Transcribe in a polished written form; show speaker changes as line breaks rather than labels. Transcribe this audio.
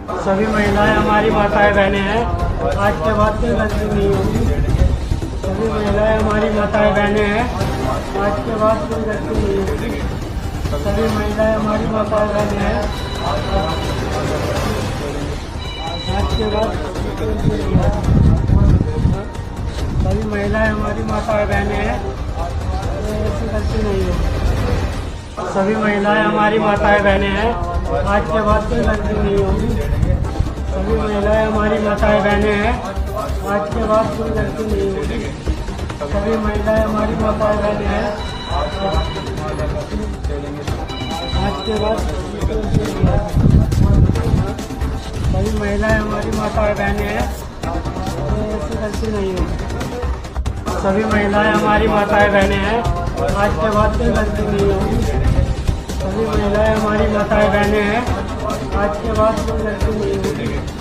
सभी महिलाएं हमारी माताएं बहनें हैं। आज के बाद कोई गलती नहीं होगी। सभी महिलाएं हमारी माताएं बहनें हैं। आज के बाद कोई गलती नहीं होगी। सभी महिलाएं हमारी माताएं बहनें हैं। आज के बाद सभी महिलाएं हमारी माताएं बहनें हैं। ऐसी गलती नहीं होगी। सभी महिलाएं हमारी माताएं बहनें हैं। आज के बाद कोई गलती नहीं होगी। सभी महिलाएं हमारी माताएं बहनें हैं। आज के बाद कोई गलती नहीं होगी। सभी महिलाएं हमारी माताएं बहनें हैं। आज के बाद सभी महिलाएं हमारी माताएं बहनें हैं। ऐसी गलती नहीं होगी। सभी महिलाएं हमारी माताएं बहनें हैं। आज के बाद कोई गलती नहीं होगी। सभी महिलाएं हमारी माताएं बहनें हैं। आज के बाद कोई गलती नहीं होगी।